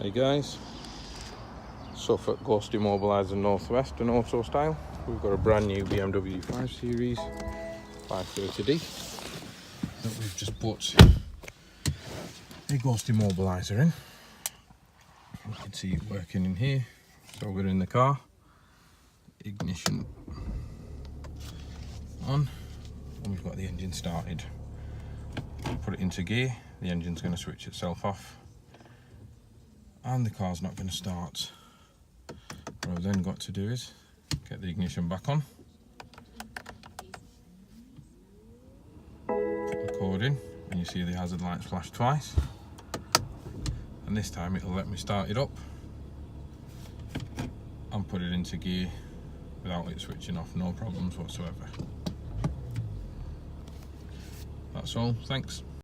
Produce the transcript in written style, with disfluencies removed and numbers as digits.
Hey guys, Suffolk Ghost Immobiliser Northwest and Autostyle. We've got a brand new BMW 5 Series 530D that we've just put a Ghost Immobiliser in. You can see it working in here. So we're in the car, ignition on, and we've got the engine started. Put it into gear, the engine's going to switch itself off and the car's not going to start. What I've then got to do is get the ignition back on, put the cord in, and you see the hazard lights flash twice, and this time it'll let me start it up and put it into gear without it switching off, no problems whatsoever. That's all, thanks.